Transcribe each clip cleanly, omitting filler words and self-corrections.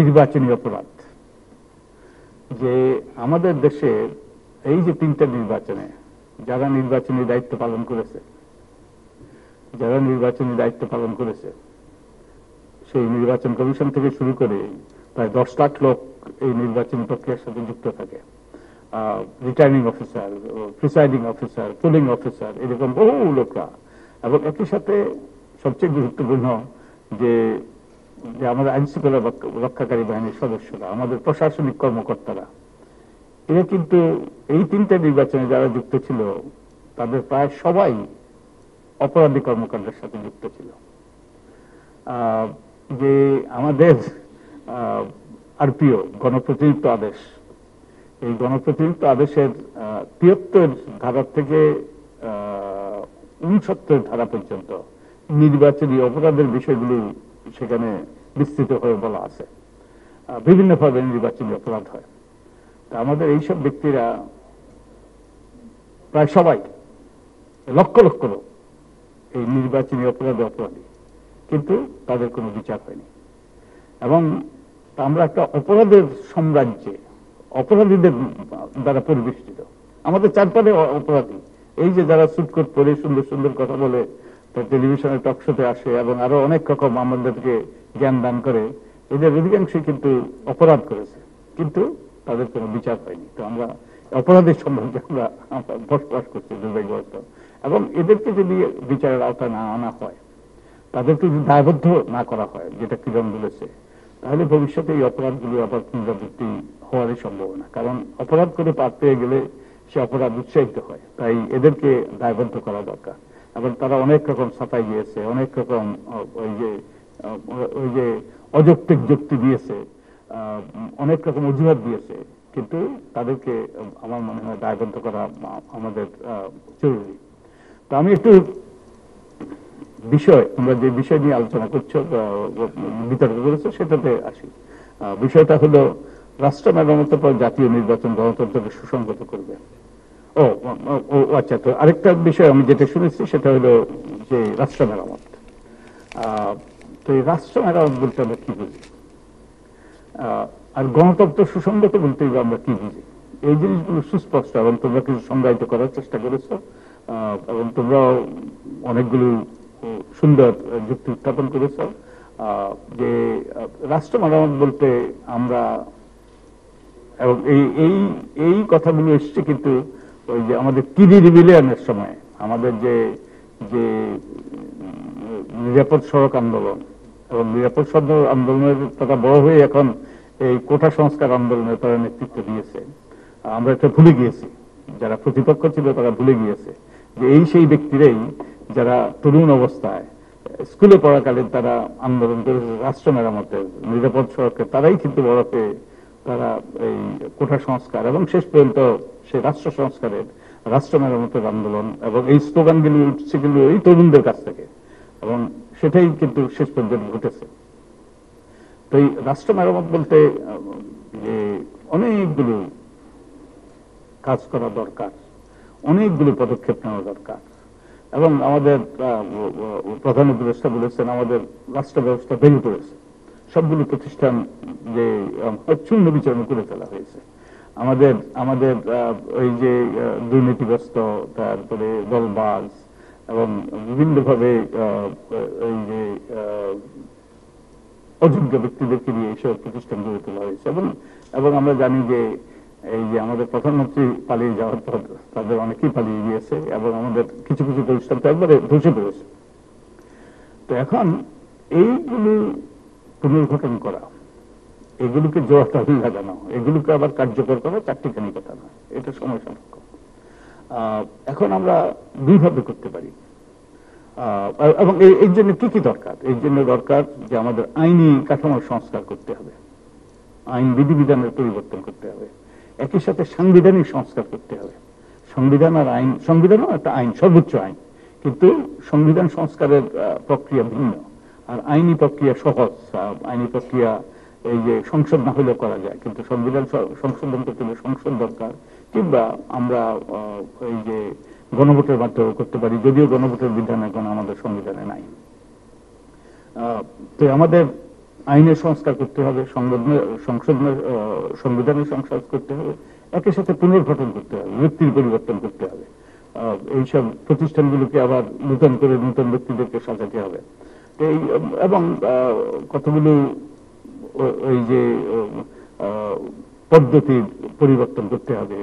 নির্বাচনী অপরাধ, যে আমাদের দেশে এই যে তিনটা নির্বাচনে যারা নির্বাচনী দায়িত্ব পালন করেছে, সেই নির্বাচন কমিশন থেকে শুরু করে প্রায় 10 লাখ লোক এই নির্বাচনী প্রক্রিয়ার সাথে যুক্ত থাকে। Returning officer, presiding officer, polling officer, এরকম বহু লোকরা। এবং একই সাথে সবচেয়ে গুরুত্বপূর্ণ যে আমাদের আইন শৃঙ্খলা রক্ষাকারী বাহিনীর সদস্যরা, আমাদের প্রশাসনিক কর্মকর্তারা, এরা কিন্তু এই তিনটা নির্বাচনে যারা যুক্ত ছিল তাদের প্রায় সবাই অপরাধী কর্মকাণ্ডের সাথে যুক্ত ছিল। যে আমাদের আরপিও গণপ্রতিনিধিত্ব আদেশ, এই গণপ্রতিনিধিত্ব আদেশের ৭৩ ধারা থেকে ৬৯ ধারা পর্যন্ত নির্বাচনী অপরাধের বিষয়গুলি সেখানে বিস্তৃত হয়ে বলা আছে। বিভিন্নভাবে নির্বাচনী অপরাধ হয়। তা আমাদের এইসব ব্যক্তিরা প্রায় সবাই, লক্ষ লক্ষ লোক এই নির্বাচনী অপরাধে অপরাধী, কিন্তু তাদের কোনো বিচার হয়নি। এবং আমরা একটা অপরাধের সাম্রাজ্যে, অপরাধীদের দ্বারা পরিবেষ্টিত। আমাদের চারপাশে অপরাধী, এই যে যারা সুটকোট পরে সুন্দর সুন্দর কথা বলে টেলিভিশনের টক শোতে আসে এবং আরো অনেক রকম আমাদেরকে জ্ঞান দান করে, এদের অধিকাংশই কিন্তু অপরাধ করেছে, কিন্তু তাদের কোনো বিচার হয়নি। তো আমরা অপরাধের সম্বন্ধে আমরা বসবাস করছি দুর্ভাগ্যবশত। এবং এদেরকে যদি বিচারের আওতায় না আনা হয়, তাদেরকে যদি দায়বদ্ধ না করা হয়, যেটা কিরণ বলেছে, তাহলে ভবিষ্যতে এই অপরাধগুলো আবার পুনরাবৃত্তি হওয়ারই সম্ভাবনা। কারণ অপরাধ করে পার পেয়ে গেলে সে অপরাধ উৎসাহিত হয়। তাই এদেরকে দায়বদ্ধ করা দরকার। এবং তারা অনেক রকম ছাপাই দিয়েছে, অনেক রকম ওই যে অযৌক্তিক যুক্তি দিয়েছে, অনেক রকম অজুহাত দিয়েছে, কিন্তু তাদেরকে আমার মনে হয় দায়বদ্ধ করা আমাদের জরুরি। তো আমি একটু বিষয়, তোমরা যে বিষয় নিয়ে আলোচনা করছো, বিতর্ক করেছো, সেটাতে আসি। বিষয়টা হলো রাষ্ট্র মেরামতের পর জাতীয় নির্বাচন গণতন্ত্রকে সুসংগত করবে। আচ্ছা, তো আরেকটা বিষয় আমি যেটা শুনেছি সেটা হলো যে রাষ্ট্র মেরামত। তো এই রাষ্ট্র মেরামত বলতে আমরা কি বুঝি, আর গণতন্ত্র সুসংগত বলতে আমরা কি বুঝি, এই জিনিসগুলো সুস্পষ্ট এবং তোমরা কিছু সংজ্ঞায়িত করার চেষ্টা করেছো। এবং তোমরা অনেকগুলো সুন্দর যুক্তি উত্থাপন করেছ। যে রাষ্ট্র মেরামত বলতে আমরা, এবং এই কথাগুলো এসছে কিন্তু ওই যে আমাদের কিরি রিভিলিয়নের সময়, আমাদের যে নিরাপদ সড়ক আন্দোলন এবং নিরাপদ সড়ক আন্দোলনের তারা বড় হয়ে এখন এই কোটা সংস্কার আন্দোলনের তারা নেতৃত্ব দিয়েছে। আমরা এটা ভুলে গিয়েছি, যারা প্রতিপক্ষ ছিল তারা ভুলে গিয়েছে যে এই সেই ব্যক্তিরাই যারা তরুণ অবস্থায় স্কুলে পড়াকালীন তারা আন্দোলন করেছে রাষ্ট্র মেরামতের, নিরাপদ সড়কের, তারাই কিন্তু বড় হয়ে তারা এই কোটা সংস্কার এবং শেষ পর্যন্ত সেই রাষ্ট্র সংস্কারের, রাষ্ট্র মেরামতের আন্দোলন, এবং এই স্লোগানগুলি উঠছে কিন্তু এই তরুণদের কাছ থেকে, এবং সেটাই কিন্তু শেষ পর্যন্ত ঘটেছে। তো এই রাষ্ট্র মেরামত বলতে যে অনেকগুলো কাজ করা দরকার, অনেকগুলো পদক্ষেপ নেওয়া দরকার। এবং আমাদের প্রধান উপদেষ্টা বলেছেন আমাদের রাষ্ট্র ব্যবস্থা ভেঙে পড়েছে, সবগুলো প্রতিষ্ঠান যে চূর্ণ বিচূর্ণ করে ফেলা হয়েছে। আমাদের ওই যে দুর্নীতিগ্রস্ত, তারপরে দলবাজ এবং বিভিন্নভাবে ওই যে অযোগ্য ব্যক্তিদেরকে নিয়ে এইসব প্রতিষ্ঠান গড়ে তোলা হয়েছে। এবং আমরা জানি যে এই যে আমাদের প্রধানমন্ত্রী পালিয়ে যাওয়ার পর তাদের অনেকেই পালিয়ে গিয়েছে এবং আমাদের কিছু কিছু প্রতিষ্ঠান তো একবারে ধসে পড়েছে। তো এখন এইগুলো পুনর্গঠন করা, এগুলোকে জোড়াতালি লাগানো, এগুলোকে আবার কার্যকর করা চারটিখানি কথা না, এটা সময় সাপেক্ষ। এখন আমরা দুইভাবে করতে পারি। এবং এর জন্য কি কি দরকার? এর জন্য দরকার যে আমাদের আইনি কাঠামোর সংস্কার করতে হবে, আইন বিধিবিধানের পরিবর্তন করতে হবে, একই সাথে সাংবিধানিক সংস্কার করতে হবে। সংবিধান আর আইন, সংবিধানও একটা আইন, সর্বোচ্চ আইন, কিন্তু সংবিধান সংস্কারের প্রক্রিয়া ভিন্ন, আর আইনি প্রক্রিয়া সহজ। আইনি প্রক্রিয়া এই যে সংসদ না হলেও করা যায়, কিন্তু সংবিধান সংশোধন করতে হলে সংসদ দরকার, কিংবা আমরা এই যে গণভোটের মাধ্যমে করতে পারি, যদিও গণভোটের বিধান এখন আমাদের সংবিধানে নাই। তো আমাদের আইনের সংস্কার করতে হবে, সংবিধানের সংস্কার করতে হবে, একই সাথে পুনর্গঠন করতে হবে, ব্যক্তির পরিবর্তন করতে হবে, এইসব প্রতিষ্ঠানগুলোকে আবার নূতন করে নূতন ব্যক্তিদেরকে সাজাতে হবে। এবং কতগুলো ওই যে পদ্ধতির পরিবর্তন করতে হবে,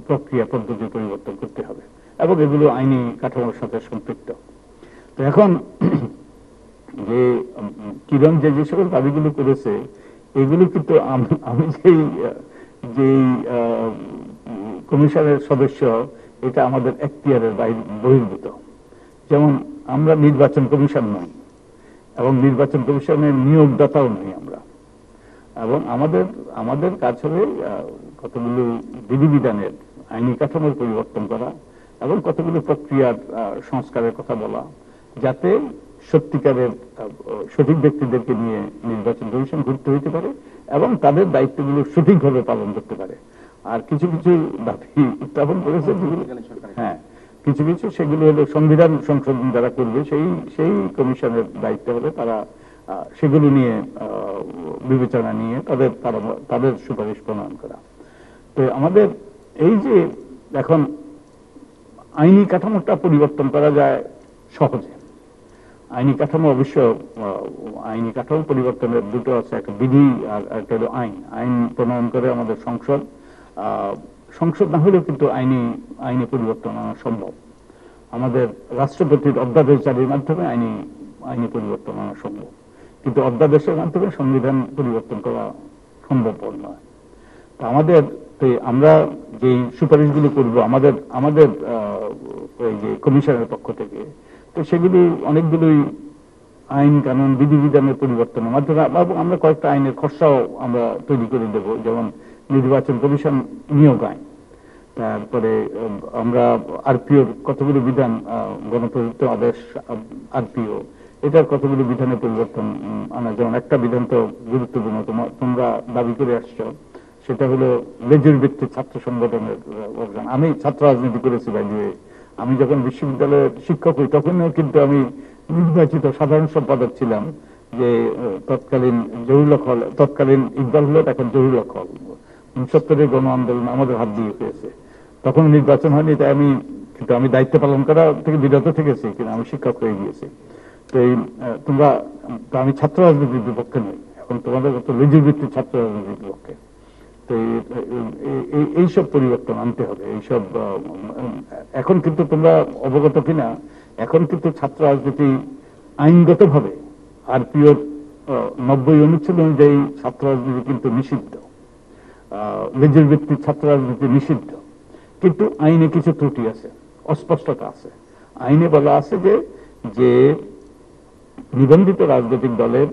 প্রক্রিয়া পদ্ধতির পরিবর্তন করতে হবে, এবং এগুলো আইনি কাঠামোর সাথে সম্পৃক্ত। তো এখন যে কিরণ যে সকল দাবিগুলো করেছে, এগুলো কিন্তু আমি যেই কমিশনের সদস্য, এটা আমাদের এখতিয়ারের বহির্ভূত। যেমন আমরা নির্বাচন কমিশন নই, এবং নির্বাচন কমিশনের নিয়োগদাতাও নই আমরা, এবং আমাদের কাজ হবে কতগুলো বিধিবিধানের আইনি কাঠামোর পরিবর্তন করা এবং কতগুলো প্রক্রিয়ার সংস্কারের কথা বলা, যাতে সত্যিকারের সঠিক ব্যক্তিদেরকে নিয়ে নির্বাচন কমিশন ঘুরতে হইতে পারে এবং তাদের দায়িত্বগুলো সঠিকভাবে পালন করতে পারে। আর কিছু কিছু দাবি উত্থাপন করেছে, হ্যাঁ, কিছু কিছু সেগুলো হলো সংবিধান সংশোধন যারা করবে সেই কমিশনের দায়িত্ব হবে তারা সেগুলো নিয়ে বিবেচনা নিয়ে তাদের সুপারিশ প্রণয়ন করা। তো আমাদের এই যে এখন আইনি কাঠামোটা পরিবর্তন করা যায় সহজে। আইনি কাঠামো অবশ্য আইনি কাঠামো পরিবর্তনের দুটো আছে, একটা বিধি আর একটা হলো আইন। আইন প্রণয়ন করে আমাদের সংসদ না হলেও কিন্তু আইনি পরিবর্তন আনা সম্ভব। আমাদের রাষ্ট্রপতির অধ্যাদেশ জারির মাধ্যমে আইনি পরিবর্তন আনা সম্ভব, কিন্তু অধ্যাদেশের মাধ্যমে সংবিধান পরিবর্তন করা সম্ভবপর নয়। তা আমরা যে সুপারিশগুলো করবো আমাদের এই যে কমিশনের পক্ষ থেকে, তো সেগুলি অনেকগুলোই আইন কানুন বিধিবিধানের পরিবর্তনের মাধ্যমে, আমরা কয়েকটা আইনের খসড়াও আমরা তৈরি করে দেব, যেমন নির্বাচন কমিশন নিয়োগ আইন, তারপরে আমরা আরপিওর কতগুলো বিধান, গণপ্রদত্ত আদেশ আরপিও, এটার কতগুলো বিধানের পরিবর্তন আনা। যেমন একটা বিধান তো গুরুত্বপূর্ণ, তোমরা দাবি করে আসছো, সেটা হলো লেজুর ব্যক্তি ছাত্র সংগঠনের অবদান। আমি ছাত্র রাজনীতি করেছি বাইরে, আমি যখন বিশ্ববিদ্যালয়ের শিক্ষক হই তখনও কিন্তু আমি নির্বাচিত সাধারণ সম্পাদক ছিলাম, যে তৎকালীন ইকবাল হল, এখন জহুরুল হক হল। 69-এর গণ আন্দোলন আমাদের হাত দিয়ে পেয়েছে, তখন নির্বাচন হয়নি, তাই আমি দায়িত্ব পালন করা থেকে বিরত থেকেছি, কিন্তু আমি শিক্ষক হয়ে গিয়েছি। তো আমি ছাত্র রাজনীতির বিপক্ষে নই, এখন তোমাদের মতো লেজুর ভিত্তিক ছাত্র রাজনীতির বিপক্ষে। তো এইসব পরিবর্তন আনতে হবে। এইসব এখন কিন্তু তোমরা অবগত কিনা, এখন কিন্তু ছাত্র রাজনীতি আইনগত ভাবে আরপিওর 90 অনুচ্ছেদ অনুযায়ী ছাত্র রাজনীতি কিন্তু নিষিদ্ধ, লেজুর ভিত্তিক ছাত্র রাজনীতি নিষিদ্ধ, কিন্তু আইনে কিছু ত্রুটি আছে, অস্পষ্টতা আছে। আইনে বলা আছে যে নিবন্ধিত রাজনৈতিক দলের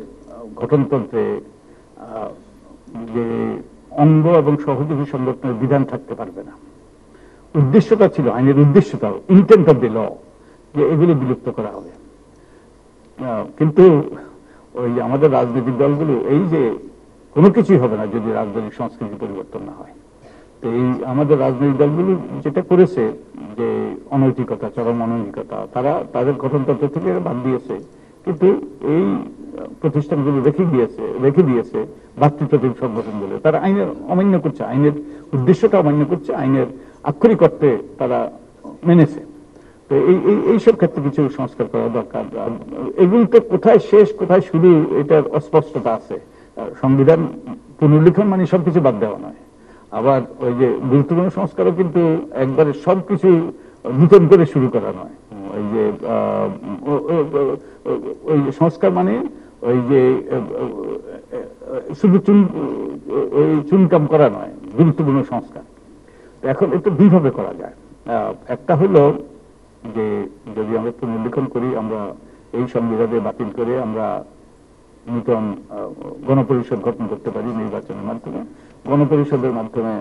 গঠনতন্ত্রে যে অঙ্গ এবং সহযোগী সংগঠনের বিধান থাকতে পারবে না। উদ্দেশ্যটা ছিল, আইনের উদ্দেশ্যটা, ইন্টেন্ট অফ দি ল, যে এগুলো বিলুপ্ত করা হবে। কিন্তু ওই আমাদের রাজনৈতিক দলগুলো এই যে কোনো কিছুই হবে না যদি রাজনৈতিক সংস্কৃতি পরিবর্তন না হয়। তো আমাদের রাজনৈতিক দলগুলো যেটা করেছে, যে অনৈতিকতা, চরম অনৈতিকতা, তাদের গঠনতন্ত্র থেকে বাদ দিয়েছে, কিন্তু এই প্রতিষ্ঠানগুলো রেখে দিয়েছে ভাতৃপ্রতিম সংগঠনগুলো। তারা আইনের অমান্য করছে, আইনের উদ্দেশ্যটা অমান্য করছে, আইনের আক্ষরিক অর্থে তারা মেনেছে। তো এইসব ক্ষেত্রে কিছু সংস্কার করা দরকার। এগুলিতে কোথায় শেষ কোথায় শুরু এটার অস্পষ্টতা আছে। সংবিধান পুনর্লিখন মানে সবকিছু বাদ দেওয়া নয়, আবার ওই যে গুরুত্বপূর্ণ সংস্কারও কিন্তু একবারে সবকিছু নূতন করে শুরু করা নয়। ওই সংস্কার মানে ওই যে শুধু চুনকাম করা নয়, গুরুত্বপূর্ণ সংস্কার। এখন এটা দুইভাবে করা যায়। একটা হলো যে যদি আমরা পুনর্লিখন করি, আমরা এই সংবিধানে বাতিল করে আমরা নূতন গণপরিষদ গঠন করতে পারি নির্বাচনের মাধ্যমে, গণপরিষদের মাধ্যমে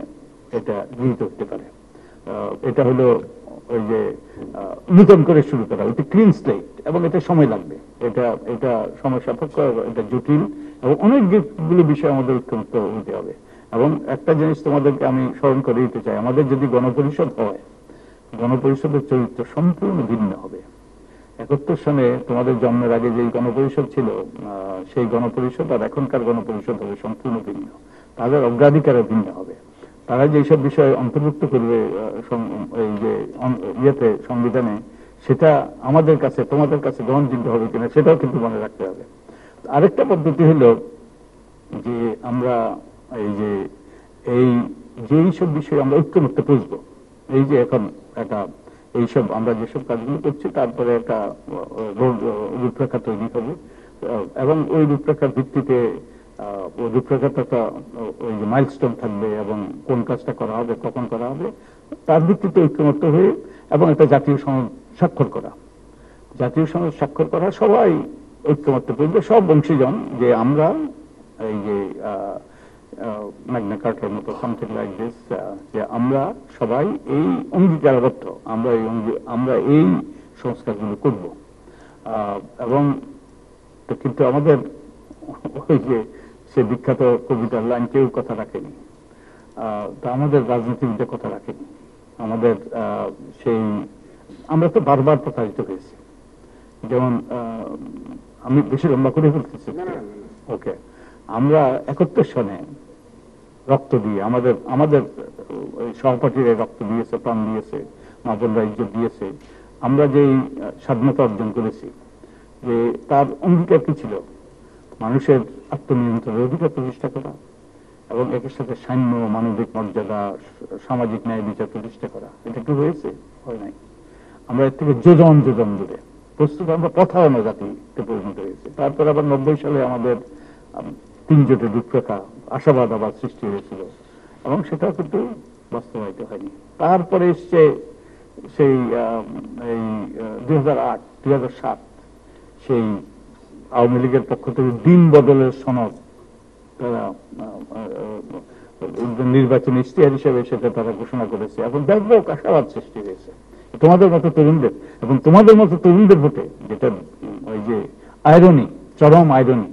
এটা গৃহীত হতে পারে। এটা হলো ওই যে নূতন করে শুরু করা, ওইটা ক্লিন স্লেট, এবং এটা সময় লাগবে, এটা সময় সাপেক্ষ, এটা জটিল, এবং অনেকগুলো বিষয় আমাদের ঐক্যমত্য হতে হবে। এবং একটা জিনিস তোমাদেরকে আমি স্মরণ করে দিতে চাই, আমাদের যদি গণপরিষদ হয়, গণপরিষদের চরিত্র সম্পূর্ণ ভিন্ন হবে। 71 সনে তোমাদের জন্মের আগে যে গণপরিষদ ছিল, সেই গণপরিষদ আর এখনকার গণপরিষদ হবে সম্পূর্ণ ভিন্ন। তাদের অগ্রাধিকারও ভিন্ন হবে। তারা যেসব বিষয় অন্তর্ভুক্ত করবে এই যে ইয়েতে, সংবিধানে, সেটা আমাদের কাছে, তোমাদের কাছে গ্রহণযোগ্য হবে কিনা সেটাও কিন্তু মনে রাখতে হবে। আরেকটা পদ্ধতি হলো যে আমরা এই যে যেই সব বিষয়ে আমরা ঐক্যমত্যে বুঝবো, এই যে এখন একটা এইসব আমরা যেসব কাজগুলো করছি তারপরে একটা রূপরেখা তৈরি হবে, এবং ওই রূপরেখার ভিত্তিতে ওই রূপরেখাটা একটা ওই যে মাইলস্টোন থাকবে, এবং কোন কাজটা করা হবে, কখন করা হবে, তার ভিত্তিতে ঐক্যমত্য হয়ে, এবং একটা জাতীয় সনদ স্বাক্ষর করা। জাতীয় সনদ স্বাক্ষর করা, সবাই ঐক্যমত্য করবে, সব অংশীজন, যে আমরা এই যে ম্যাগনা কার্টার মতো সামথিং লাইক দিস, যে আমরা সবাই এই অঙ্গীকারবদ্ধ, আমরা এই সংস্কারগুলো করব। এবং কিন্তু আমাদের ওই যে সে বিখ্যাত কবিতার লাইন, কেউ কথা রাখেনি, তা আমাদের রাজনীতিবিদরা কথা রাখেনি। আমাদের সেই আমরা তো বারবার প্রতারিত হয়েছি। যেমন আমি বেশি লম্বা করে বলতেছি, ওকে, আমরা 71 সনে রক্ত দিয়ে, আমাদের সহপাঠীরা রক্ত দিয়েছে, প্রাণ দিয়েছে, মা বোনরা ইজ্জত দিয়েছে, আমরা যেই স্বাধীনতা অর্জন করেছি, যে তার অঙ্গীকার কি ছিল? মানুষের আত্মনিয়ন্ত্রণের অধিকার প্রতিষ্ঠা করা, এবং একের সাথে সাম্য, মানবিক মর্যাদা, সামাজিক ন্যায় বিচার প্রতিষ্ঠা করা। এটা কি হয়েছে? হয় নাই। আমরা এর থেকে যোজন যোজন দূরে, প্রস্তুত আমরা পথায়ন জাতিতে পরিণত হয়েছে। তারপর আবার 90 সালে আমাদের 3 জোটের রূপরেখা, আশাবাদ আবার সৃষ্টি হয়েছিল, এবং সেটাও কিন্তু বাস্তবায়িত হয়নি। তারপরে এসছে সেই এই 2008, 2007 সেই আওয়ামী লীগের পক্ষ থেকে দিন বদলের সনদ, তারা নির্বাচনী ইশতেহার হিসেবে সেটা তারা ঘোষণা করেছে, এবং ব্যাপক আশাবাদ সৃষ্টি হয়েছে তোমাদের মতো তরুণদের, এবং তোমাদের মতো তরুণদের ভোটে, যেটা ওই যে আয়রনি, চরম আয়রনি,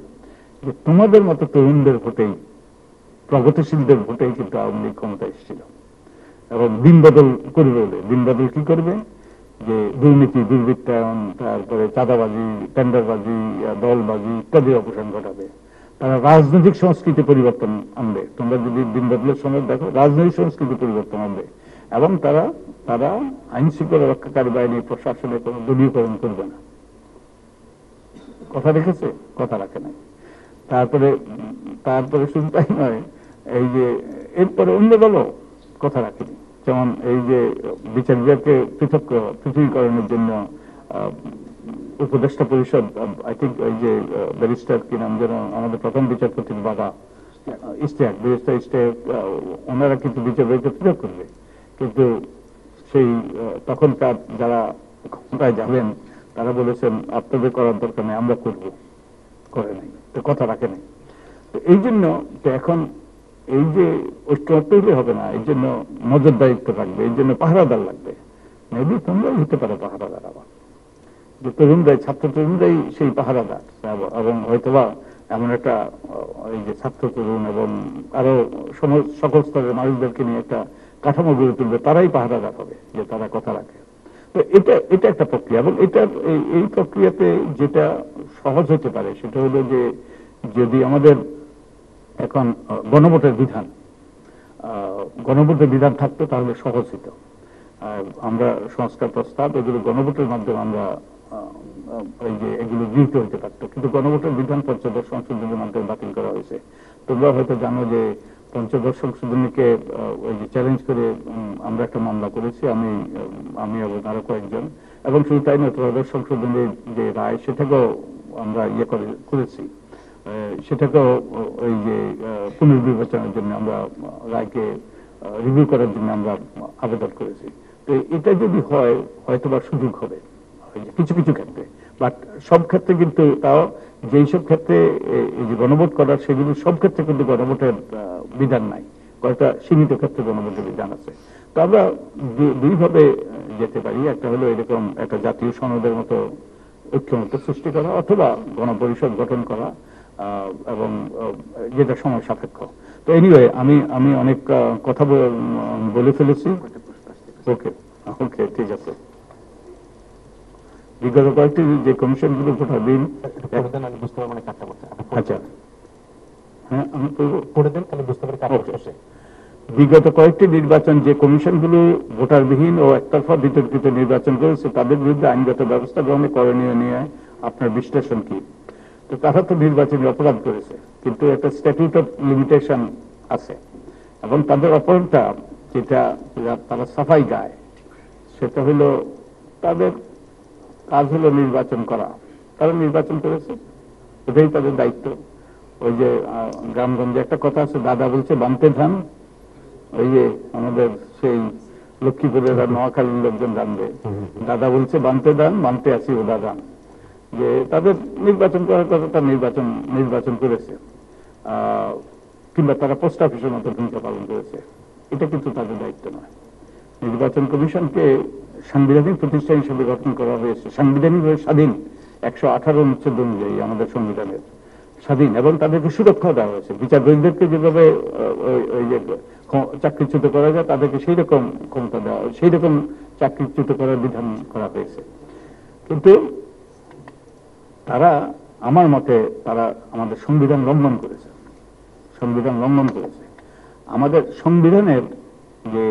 যে তোমাদের মতো তরুণদের ভোটেই, প্রগতিশীলদের ভোটেই কিন্তু আওয়ামী লীগ ক্ষমতা এসেছিল। এবং দিন বদল করবে বলে, দিন বদল কি করবে? যে দুর্নীতি, দুর্বৃত্তায়ন, তারপরে চাঁদাবাজি, টেন্ডারবাজি, দলবাজি ইত্যাদি অপসারণ ঘটাবে। তারা রাজনৈতিক সংস্কৃতি পরিবর্তন আনবে। তোমরা যদি দিন বদলের সময় দেখো, রাজনৈতিক সংস্কৃতি পরিবর্তন আনবে, এবং তারা আইন শৃঙ্খলা রক্ষাকারী বাহিনী, প্রশাসনের কোন দলীয়করণ করবে না। কথা রেখেছে? কথা রাখে নাই। তারপরে শুধু তাই নয়, এই যে এরপরে অন্য দলও কথা রাখেনি। যেমন এই যে বিচার বিভাগকে পৃথকীকরণের জন্য উপদেষ্টা পরিষদ, আই থিঙ্ক ওই যে ব্যারিস্টার কি নাম যেন, আমাদের প্রথম বিচারপতির বাবা, ব্যারিস্টার ইশতিয়াক, ওনারা কিন্তু বিচার বিভাগকে পৃথক করবে, কিন্তু সেই তখনকার যারা ক্ষমতায় যাবেন তারা বলেছেন আপনাদের করার দরকার নেই, আমরা করব, করে নাই, তো কথা রাখে নাই। তো এই জন্য এখন এই যে ঐক্যমত্য হলে হবে না, এই জন্য নজরদারিত্ব লাগবে, এই জন্য পাহারাদার লাগবে। মেবি তোমরাই হতে পারো পাহারাদার, আবার যে তরুণরাই, ছাত্র তরুণরাই সেই পাহারাদার, এবং হয়তোবা এমন একটা এই যে ছাত্র তরুণ এবং আরো সকল স্তরের মানুষদেরকে নিয়ে একটা কাঠামো গড়ে তুলবে, তারাই পাহারাদার হবে, যে তারা কথা রাখে। তো এটা একটা প্রক্রিয়া, এবং এই প্রক্রিয়াতে যেটা সহজ হতে পারে সেটা হলো যে যদি আমাদের এখন গণভোটের বিধান থাকতো তাহলে সহজ হতো। আমরা সংস্কার প্রস্তাব এগুলো গণভোটের মাধ্যমে আমরা এই যে এগুলো গৃহীত হতে পারতো, কিন্তু গণভোটের বিধান পঞ্চদশ সংশোধনের মাধ্যমে বাতিল করা হয়েছে। তোমরা হয়তো জানো যে পঞ্চদশ সংশোধনীকে ওই যে চ্যালেঞ্জ করে আমরা একটা মামলা করেছি, আমি এবং আরো কয়েকজন, এবং শুধু তাই নয়, ত্রয়োদশ সংশোধনীর যে রায় সেটাকেও আমরা করেছি, সেটাকেও ওই যে পুনর্বিবেচনার জন্য আমরা রায়কে রিভিউ করার জন্য আমরা আবেদন করেছি। তো এটা যদি হয় হয়তোবা সুযোগ হবে কিছু কিছু ক্ষেত্রে, বাট সব ক্ষেত্রে কিন্তু তাও যেই সব ক্ষেত্রে এই যে গণভোট করার, সেগুলো সব ক্ষেত্রে কিন্তু গণভোটের বিধান নাই, কয়েকটা সীমিত ক্ষেত্রে গণভোটের বিধান আছে। তো আমরা দুইভাবে যেতে পারি, একটা হলো এরকম একটা জাতীয় সনদের মতো ঐক্যমত্য সৃষ্টি করা, অথবা গণপরিষদ গঠন করা, এবং যেটা সময় সাপেক্ষ। তো এনিওয়ে আমি অনেক কথা বলে ফেলেছি। ওকে, ঠিক আছে। বিগত কয়েকটি যে কমিশনগুলো ভোটারবিহীন, বুঝতে পারবো না কাটটা বলছে। আচ্ছা হ্যাঁ আমি পড়ে দেন তাহলে বুঝতে পারি কাটটা শেষে। বিগত কয়েকটি নির্বাচন যে কমিশনগুলো ভোটারবিহীন ও একতরফা বিতর্কিত নির্বাচন করেছে তাদের বিরুদ্ধে আইনগত ব্যবস্থা গ্রহণে করণীয় নিয়ে আপনার বিশ্লেষণ কি? তো তারা তো নির্বাচনী অপরাধ করেছে, কিন্তু একটা স্ট্যাটিউট অফ লিমিটেশন আছে এবং তাদের অপরাধটা যেটা তারা সাফাই গায় সেটা হলো তাদের কাজ হলো নির্বাচন করা। তারা নির্বাচন করেছে, এটাই তাদের দায়িত্ব। ওই যে গ্রামগঞ্জে একটা কথা আছে, দাদা বলছে বানতে ধান, ওই যে আমাদের সেই লক্ষ্মীপুরের আর নোয়াখালীর লোকজন জানবে, দাদা বলছে বানতে ধান, মানতে আসি ও দাদা, যে তাদের নির্বাচন করার কথাটা নির্বাচন করেছে, কিংবা তারা পোস্ট অফিসের মতো ভূমিকা পালন করেছে। এটা কিন্তু তাদের দায়িত্ব নয়। নির্বাচন কমিশনকে সাংবিধানিক প্রতিষ্ঠান হিসেবে গঠন করা হয়েছে, সাংবিধানিকভাবে স্বাধীন, 118 অনুচ্ছেদ অনুযায়ী আমাদের সংবিধানের স্বাধীন, এবং তাদেরকে সুরক্ষা দেওয়া হয়েছে। বিচারপতিদেরকে যেভাবে ওই যে চাকরিচ্যুত করা যায় তাদেরকে সেই রকম ক্ষমতা দেওয়া, সেই রকম চাকরিচ্যুত করার বিধান করা হয়েছে। কিন্তু তারা আমার মতে তারা আমাদের সংবিধান লঙ্ঘন করেছে, সংবিধান লঙ্ঘন করেছে। আমাদের সংবিধানের যে,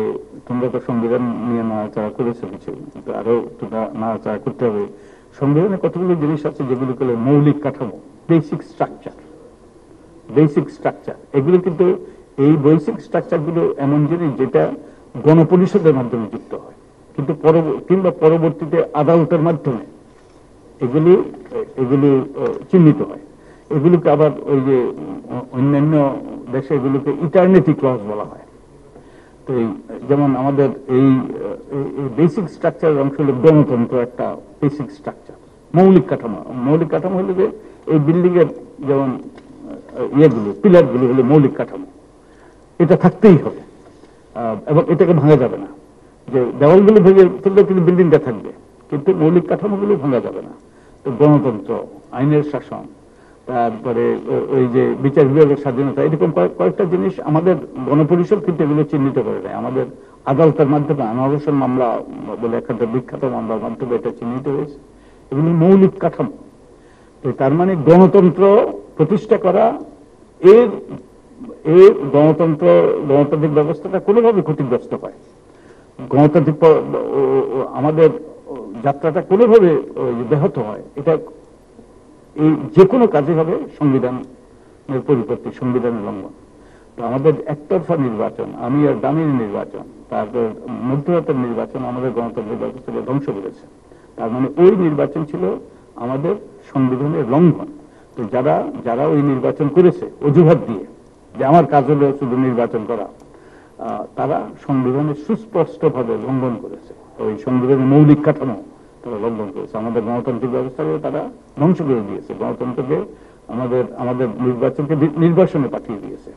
তোমরা তো সংবিধান নিয়ে নাড়াচাড়া করেছো কিছু, কিন্তু আরো তোমরা নাড়াচাড়া করতে হবে। সংবিধানে কতগুলো জিনিস আছে যেগুলো বলে মৌলিক কাঠামো, বেসিক স্ট্রাকচার, বেসিক স্ট্রাকচার। এগুলো কিন্তু এই বেসিক স্ট্রাকচার গুলো এমন জিনিস যেটা গণপরিষদের মাধ্যমে যুক্ত হয়, কিন্তু কিংবা পরবর্তীতে আদালতের মাধ্যমে এগুলি এগুলি চিহ্নিত হয়। এগুলোকে আবার ওই যে অন্যান্য দেশে এগুলোকে ইটারনিটি ক্লজ বলা হয়। তো যেমন আমাদের এই বেসিক স্ট্রাকচারের অংশ হল গণতন্ত্র, একটা বেসিক স্ট্রাকচার, মৌলিক কাঠামো। মৌলিক কাঠামো হলো যে এই বিল্ডিং এর যেমন ইয়েগুলো, পিলার গুলো হলো মৌলিক কাঠামো, এটা থাকতেই হবে এবং এটাকে ভাঙা যাবে না। যে দেওয়ালগুলো ভেঙে ফেললে কিন্তু বিল্ডিংটা থাকবে, কিন্তু মৌলিক কাঠামোগুলো ভাঙা যাবে না। তো গণতন্ত্র, আইনের শাসন, তারপরে ওই যে বিচার বিভাগের স্বাধীনতা, এরকম কয়েকটা জিনিস আমাদের গণপরিষদ কিন্তু এগুলো চিহ্নিত করে নেয়। আমাদের আদালতের মাধ্যমে অনগ্রসর মামলা বলে একটা বিখ্যাত মামলার মাধ্যমে এটা চিহ্নিত হয়েছে। এগুলো মৌলিক কাঠামো। তো তার মানে গণতন্ত্র প্রতিষ্ঠা করা, এর গণতান্ত্রিক ব্যবস্থাটা কোনোভাবে ক্ষতিগ্রস্ত হয়, গণতান্ত্রিক আমাদের যাত্রাটা কোনোভাবে ব্যাহত হয়, এটা এই যে কোনো কাজে হবে সংবিধানের পরিপন্থী, সংবিধানের লঙ্ঘন। তো আমাদের একতরফা নির্বাচন, আমি আর দামিনী নির্বাচন, তারপর মধ্যরাতের নির্বাচন আমাদের গণতান্ত্রিক ব্যবস্থাকে ধ্বংস করেছে। তার মানে ওই নির্বাচন ছিল আমাদের সংবিধানের লঙ্ঘন। তো যারা ওই নির্বাচন করেছে অজুহাত দিয়ে যে আমার কাজ হলো শুধু নির্বাচন করা, তারা সংবিধানের সুস্পষ্টভাবে লঙ্ঘন করেছে। ওই সংবিধানের মৌলিক কাঠামো তারা লঙ্ঘন করেছে, আমাদের গণতান্ত্রিক ব্যবস্থাকে তারা ধ্বংস করে দিয়েছে, গণতন্ত্রকে আমাদের নির্বাচনকে নির্বাসনে পাঠিয়ে দিয়েছে।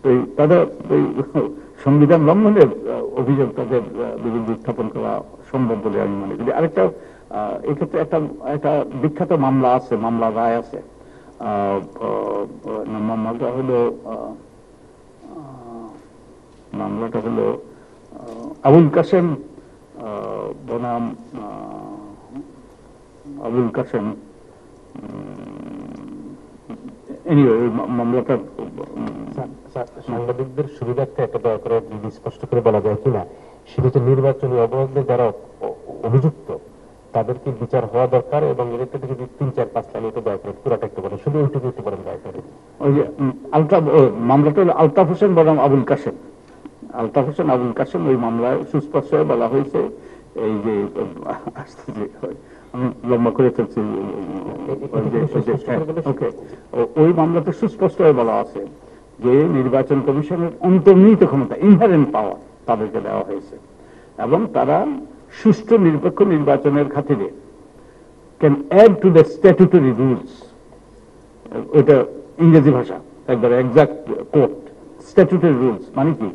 তো তাদের ওই সংবিধান লঙ্ঘনের অভিযোগ তাদের বিরুদ্ধে উত্থাপন করা সম্ভব বলে আমি মনে করি। আরেকটা এক্ষেত্রে একটা বিখ্যাত মামলা আছে, মামলা রায় আছে। মামলাটা হলো আবুল কাসেম বনাম আবুল কাসেম, এনিওয়ে মামলাটা সাংবাদিকদের সুবিধার্থে একটা দয়া করে যদি স্পষ্ট করে বলা যায় কিনা, সেটা হচ্ছে নির্বাচনী অপরাধে যারা অভিযুক্ত তাদেরকে বিচার হওয়া দরকার, এবং এদের থেকে যদি 3-4-5 লাইন একটু দয়া করে পুরাটা একটু বলেন, শুধু ওইটুকু একটু বলেন দয়া করে। ওই যে মামলাটা হলো আলতাফ হোসেন বনাম আবুল কাসেম, আলতাফ হোসেন আবুল কাসেম। ওই মামলায় সুস্পষ্ট বলা হয়েছে, এই যে আমি লম্বা করে ফেলছি, ওই মামলাতে সুস্পষ্ট বলা আছে যে নির্বাচন কমিশনের অন্তর্নিহিত ক্ষমতা, ইনহারেন্ট পাওয়ার তাদেরকে দেওয়া হয়েছে, এবং তারা সুষ্ঠু নিরপেক্ষ নির্বাচনের খাতিরে can add to the statutory rules. ওইটা ইংরেজি ভাষা একবারে এক্সাক্ট কোট। স্ট্যাটুটরি রুলস মানে কি,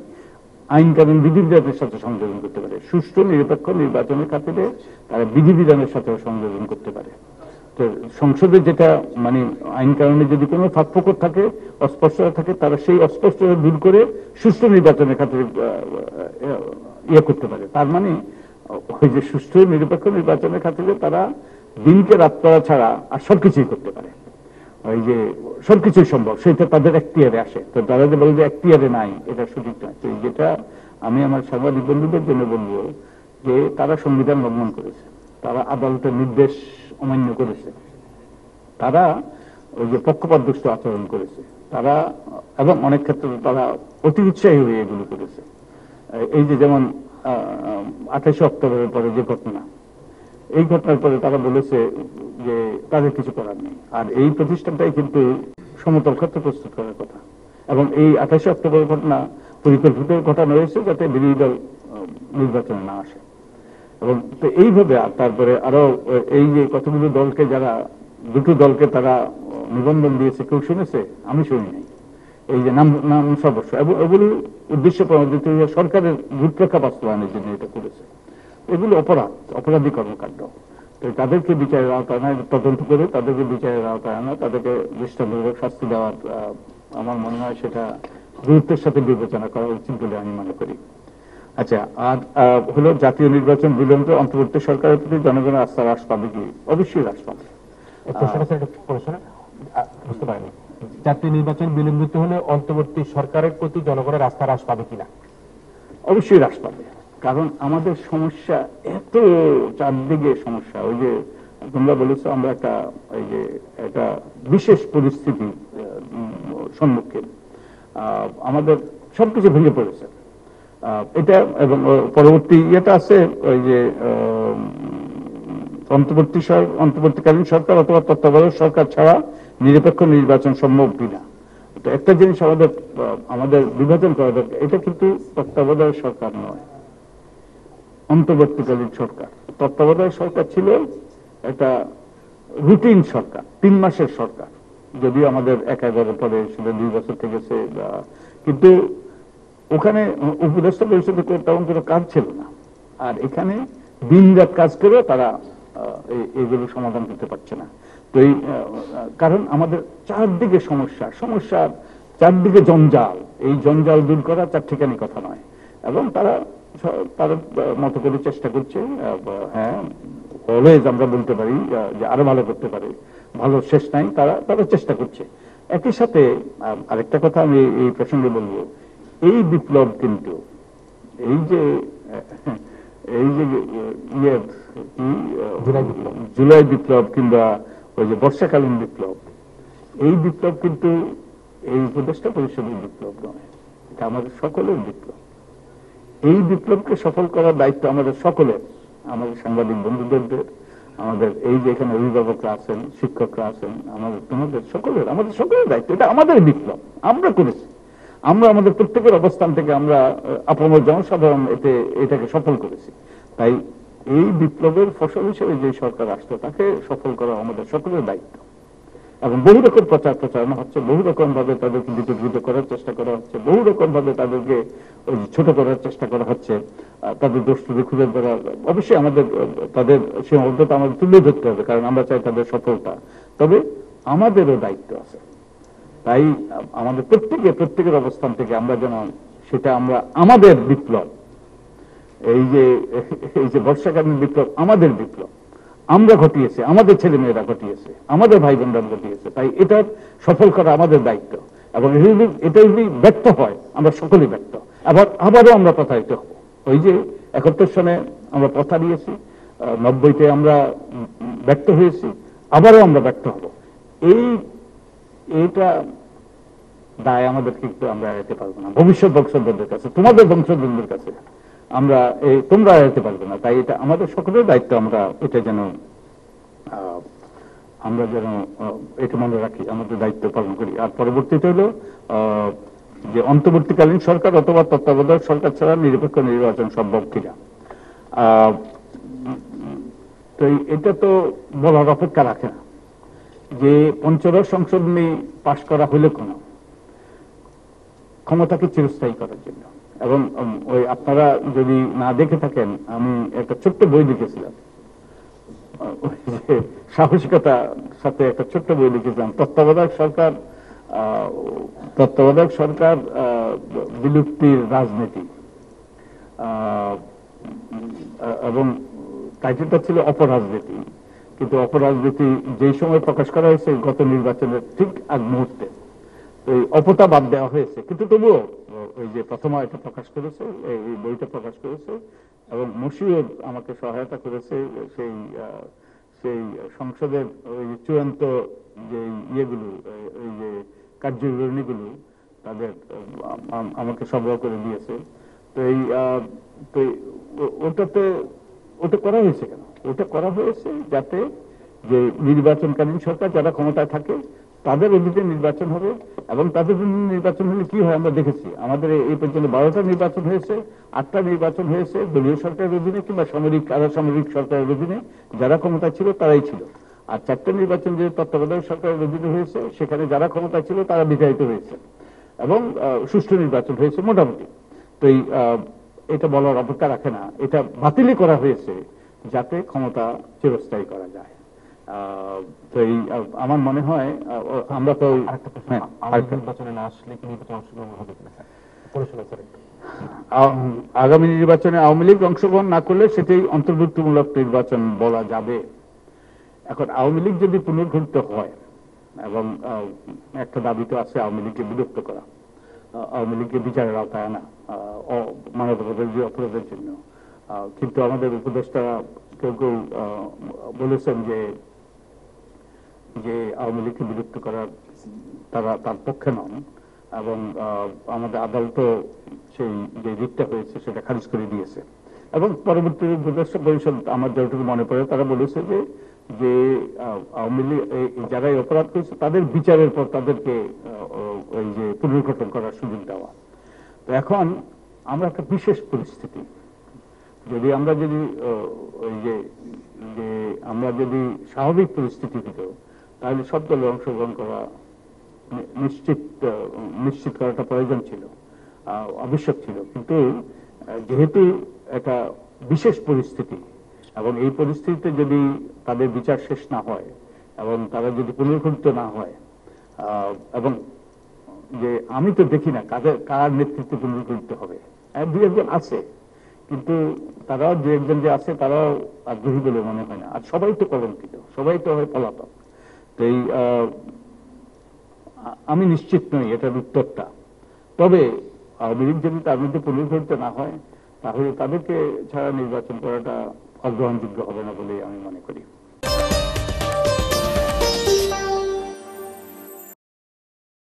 আইন কানুন বিধিবিধানের সাথে সংযোজন করতে পারে, সুষ্ঠু নিরপেক্ষ নির্বাচনের খাতিরে তারা বিধিবিধানের সাথে সংযোজন করতে পারে। তো সংসদে যেটা মানে আইন কানুনে যদি কোনো ফাঁকফোকর থাকে, অস্পষ্টতা থাকে, তারা সেই অস্পষ্টতা দূর করে সুষ্ঠু নির্বাচনের খাতিরে ইয়ে করতে পারে। তার মানে ওই যে সুষ্ঠু নিরপেক্ষ নির্বাচনের খাতিরে তারা দিনকে রাত করা ছাড়া আর সবকিছুই করতে পারে, ওই যে সবকিছুই সম্ভব, সেটা তাদের এখতিয়ারে আসে। তো তারা যে বলে যে এখতিয়ারে নাই, এটা সঠিক নয়। তো যেটা আমি আমার সাংবাদিক বন্ধুদের জন্য বলবো যে তারা সংবিধান লঙ্ঘন করেছে, তারা আদালতের নির্দেশ অমান্য করেছে, তারা ওই যে পক্ষপাতদুষ্ট আচরণ করেছে, তারা এবং অনেক ক্ষেত্রে তারা অতি উৎসাহী হয়ে এগুলো করেছে। এই যে যেমন 28 অক্টোবরের পরে যে ঘটনা, এই ঘটনার পরে তারা বলেছে যে তাদের কিছু করার নেই। আর এই প্রতিষ্ঠানটাই কিন্তু সমতল ক্ষেত্র প্রস্তুত করার কথা, এবং এই 28 অক্টোবরের ঘটনা পরিকল্পিত ঘটনা হয়েছে যাতে বিরোধী দল নির্বাচনে না আসে। এবং তো এইভাবে তারপরে আরো এই যে কতগুলো দলকে, যারা দুটো দলকে তারা নিবন্ধন দিয়েছে, কেউ শুনেছে? আমি শুনি নাই। এই যে নাম সর্বস্ব, এবং এগুলি উদ্দেশ্য প্রণোদিত সরকারের রূপরেখা বাস্তবায়নের জন্য এটা করেছে। এগুলো অপরাধী কর্মকাণ্ড। তো তাদেরকে বিচারের আওতায় আনা, তদন্ত করে তাদেরকে বিচারের আওতায় আনা, তাদেরকে দৃষ্টান্তমূলক শাস্তি দেওয়ার আমার মনে হয় সেটা গুরুত্বের সাথে বিবেচনা করা উচিত বলে আমি মনে করি। আচ্ছা, আর হলো জাতীয় নির্বাচন বিলম্বে অন্তর্বর্তী সরকারের প্রতি জনগণের আস্থা হ্রাস পাবে কি? অবশ্যই হ্রাস পাবে। বুঝতে পারেনি, জাতীয় নির্বাচন বিলম্বিত হলে অন্তর্বর্তী সরকারের প্রতি জনগণের আস্থা হ্রাস পাবে কিনা? অবশ্যই হ্রাস পাবে, কারণ আমাদের সমস্যা এত চারদিকে সমস্যা। ওই যে তোমরা বলেছো আমরা একটা বিশেষ পরিস্থিতি সম্মুখীন, আমাদের সবকিছু ভেঙে পড়েছে এটা। এবং পরবর্তী ইয়েটা আছে ওই যে অন্তর্বর্তীকালীন সরকার অথবা তত্ত্বাবধায়ক সরকার ছাড়া নিরপেক্ষ নির্বাচন সম্ভব কিনা। তো একটা জিনিস আমাদের বিভাজন করা দরকার, এটা কিন্তু তত্ত্বাবধায়ক সরকার নয়, অন্তর্বর্তীকালীন সরকার। তত্ত্বাবধায়ক সরকার ছিল একটা রুটিন সরকার, 3 মাসের সরকার, যদিও আমাদের 11 পরে ছিল 2 বছর থেকেছে, কিন্তু ওখানে উপদেষ্টা পরিষদে তেমন কোনো কাজ ছিল না। আর এখানে দিন রাত কাজ করে তারা এগুলো সমাধান করতে পারছে না। তো এই কারণ আমাদের চারদিকে সমস্যার চারদিকে জঞ্জাল, এই জঞ্জাল দূর করা তার ঠিকানি কথা নয়। এবং তারা মতো করে চেষ্টা করছে। হ্যাঁ, অলওয়েজ আমরা বলতে পারি যে আরো ভালো করতে পারে, ভালো শেষ নাই, তারা চেষ্টা করছে। একই সাথে আরেকটা কথা আমি এই প্রসঙ্গে বলবো, এই বিপ্লব কিন্তু এই যে জুলাই বিপ্লব কিংবা ওই যে বর্ষাকালীন বিপ্লব, এই বিপ্লব কিন্তু এই উপদেষ্টা পরিষদের বিপ্লব নয়, এটা আমাদের সকলের বিপ্লব। এই বিপ্লবকে সফল করার দায়িত্ব আমাদের সকলের, আমাদের সাংবাদিক বন্ধুদের, আমাদের এই যে এখানে অভিভাবকরা আছেন, শিক্ষকরা আছেন, আমাদের সকলের দায়িত্ব। এটা আমাদের বিপ্লব, আমরা করেছি। আমরা আমাদের প্রত্যেকের অবস্থান থেকে আমরা আপন জনসাধারণ এটাকে সফল করেছি। তাই এই বিপ্লবের ফসল হিসেবে যে সরকার আসতো তাকে সফল করা আমাদের সকলের দায়িত্ব। এবং বহু রকম প্রচারণা হচ্ছে, বহু রকম ভাবে তাদেরকে বিতর্কিত করার চেষ্টা করা হচ্ছে, বহু রকম ভাবে তাদেরকে ছোট করার চেষ্টা করা হচ্ছে, তাদের দোষ খুঁজে ধরা। অবশ্যই আমাদের তাদের সীমাবদ্ধতা আমাদের তুলে ধরতে হবে, কারণ আমরা চাই তাদের সফলতা। তবে আমাদেরও দায়িত্ব আছে। তাই আমাদের প্রত্যেকের অবস্থান থেকে আমরা যেন সেটা আমাদের বিপ্লব, এই যে বর্ষাকালীন বিপ্লব আমাদের বিপ্লব, আমরা ঘটিয়েছে, আমাদের ছেলে মেয়েরা ঘটিয়েছে, আমাদের ভাই বোনরা ঘটিয়েছে। তাই এটা সফল করা আমাদের দায়িত্ব। এবং এটা যদি ব্যর্থ হয় আমরা সকলেই ব্যর্থ, আবারও আমরা প্রতারিত হব। ওই যে 71 সনে আমরা পথ হারিয়েছি, 90-তে আমরা ব্যর্থ হয়েছি, আবারও আমরা ব্যর্থ হব। এইটা দায় আমাদের কিন্তু আমরা এড়াতে পারবো না। ভবিষ্যৎ বংশধরদের কাছে, তোমাদের বংশধরদের কাছে তোমরা এড়াতে পারবে না। তাই এটা আমাদের সকলের দায়িত্ব, এটা যেন এটা মনে রাখি, আমাদের দায়িত্ব পালন করি। আর পরবর্তীতে হলো যে অন্তর্বর্তীকালীন সরকার অথবা তত্ত্বাবধায়ক সরকার ছাড়া নিরপেক্ষ নির্বাচন সম্ভব কিনা। তো এটা তো বলার অপেক্ষা রাখে না যে পঞ্চদশ সংশোধনী পাশ করা হলে কোনো ক্ষমতাকে চিরস্থায়ী করার জন্য। এবং ওই আপনারা যদি না দেখে থাকেন, আমি একটা ছোট্ট বই লিখেছিলাম, সাহসিকতার সাথে একটা ছোট্ট বই লিখেছিলাম, তত্ত্বাবধায়ক সরকার বিলুপ্তির রাজনীতি, এবং টাইটেলটা ছিল অপরাজনীতি। কিন্তু অপরাজনীতি যেই সময় প্রকাশ করা হয়েছে গত নির্বাচনের ঠিক আগ মুহূর্তে, এই অপতা বাদ দেওয়া হয়েছে। কিন্তু তবুও ওই যে প্রথমা এটা প্রকাশ করেছে, এই বইটা প্রকাশ করেছে, এবং মশিউর আমাকে সহায়তা করেছে সেই সেই সংসদের ওই চূড়ান্ত যে ইয়েগুলো, ওই যে কার্যবিবরণীগুলো তাদের আমাকে সরবরাহ করে দিয়েছে। তো এই তো ওটাতে ওটা করা হয়েছে কেন? ওটা করা হয়েছে যাতে যে নির্বাচনকালীন সরকার যারা ক্ষমতায় থাকে তাদের অধীনে নির্বাচন হবে, এবং তাদের নির্বাচন হলে কি হয় আমরা দেখেছি। আমাদের এই পর্যন্ত 12টা নির্বাচন হয়েছে, 8টা নির্বাচন হয়েছে দলীয় সরকারের অধীনে কিংবা সামরিক আধা সামরিক সরকারের অধীনে, যারা ক্ষমতা ছিল তারাই ছিল। আর 4টা নির্বাচন যে তত্ত্বাবধায়ক সরকারের অধীনে হয়েছে সেখানে যারা ক্ষমতা ছিল তারা বিতাড়িত হয়েছে, এবং সুষ্ঠু নির্বাচন হয়েছে মোটামুটি। তো এটা বলার অপেক্ষা রাখে না, এটা বাতিলই করা হয়েছে যাতে ক্ষমতা চিরস্থায়ী করা যায়। তো এই আমার মনে হয় আমরা তো নির্বাচনে না আসলে কি নির্বাচনে অংশগ্রহণ হবে কিনা আগামী নির্বাচনে আওয়ামী লীগ অংশগ্রহণ না করলে সেটাই অন্তর্ভুক্তিমূলক নির্বাচন বলা যাবে। এখন আওয়ামী লীগ যদি পুনর্গঠিত হয়, এবং একটা দাবি তো আছে আওয়ামী লীগকে বিলুপ্ত করা, আওয়ামী লীগকে বিচারের আওতায় আনা মানবতাবিরোধী অপরাধের জন্য, কিন্তু আমাদের উপদেষ্টা কেউ কেউ বলেছেন যে আওয়ামী লীগকে বিলুপ্ত করার তারা তার পক্ষে নন, এবং আমাদের আদালতও সেই যে রিটটা হয়েছে সেটা খারিজ করে দিয়েছে। এবং পরবর্তী উপদেষ্টা পরিষদ আমার যতটুকু মনে পড়ে তারা বলেছে যে আওয়ামী লীগ যারা এই অপরাধ করেছে তাদের বিচারের পর তাদেরকে ওই যে পুনর্গঠন করার সুযোগ দেওয়া। তো এখন আমরা একটা বিশেষ পরিস্থিতি, যদি আমরা যদি ওই যে আমরা যদি স্বাভাবিক পরিস্থিতি হতো তাহলে সব দলে অংশগ্রহণ করা নিশ্চিত করাটা প্রয়োজন ছিল, আবশ্যক ছিল। কিন্তু যেহেতু একটা বিশেষ পরিস্থিতি, এবং এই পরিস্থিতিতে যদি তাদের বিচার শেষ না হয় এবং তারা যদি পুনর্গঠিত না হয়, এবং যে আমি তো দেখি না কার নেতৃত্বে পুনর্গঠিত হবে। দুই একজন আছে, কিন্তু তারাও দু একজন যে আছে তারাও আগ্রহী বলে মনে হয় না। আর সবাই তো কলঙ্কিত, সবাই তো হয় পলাতক। তো এই আমি নিশ্চিত নই এটার উত্তরটা। তবে আওয়ামী লীগ যদি তার মধ্যে পুনর্গঠিত না হয় তাহলে তাদেরকে ছাড়া নির্বাচন করাটা অগ্রহণযোগ্য হবে না বলে আমি মনে করি।